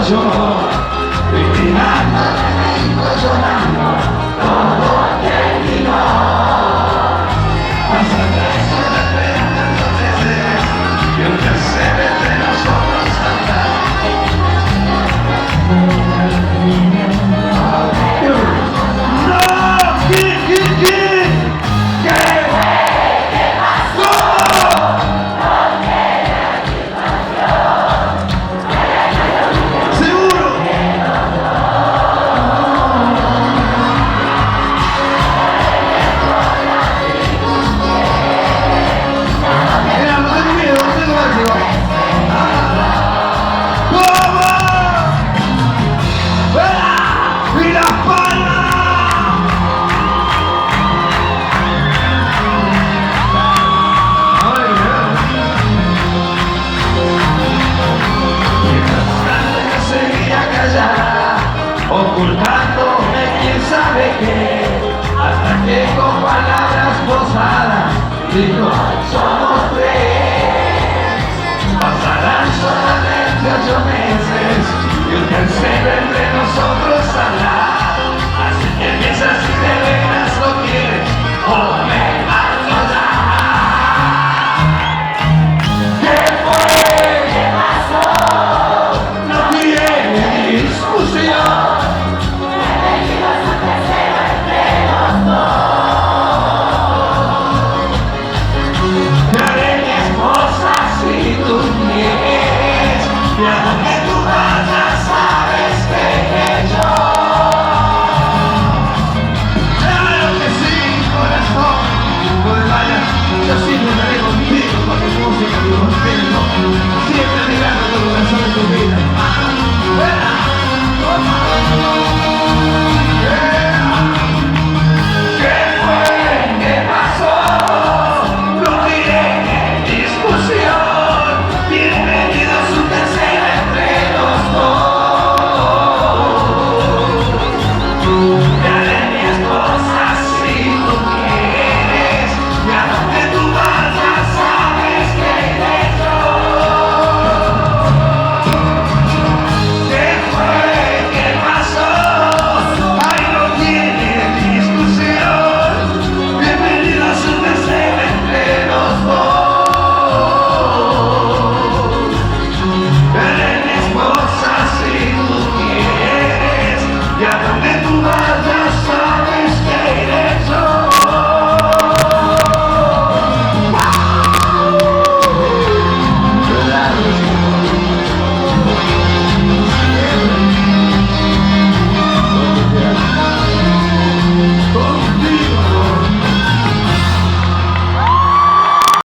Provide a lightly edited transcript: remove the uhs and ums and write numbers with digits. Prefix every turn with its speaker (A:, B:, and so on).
A: Yo, vigilando, llorando, todo aquel vino. Pasa tres horas esperando meses y un tercer entre nosotros saldrá. ¡No! ¿Qué? Ocultándome quién sabe qué, hasta que con palabras posadas dijo, somos tres. Pasarán solamente 8 meses y un tercero entre nosotros saldrá.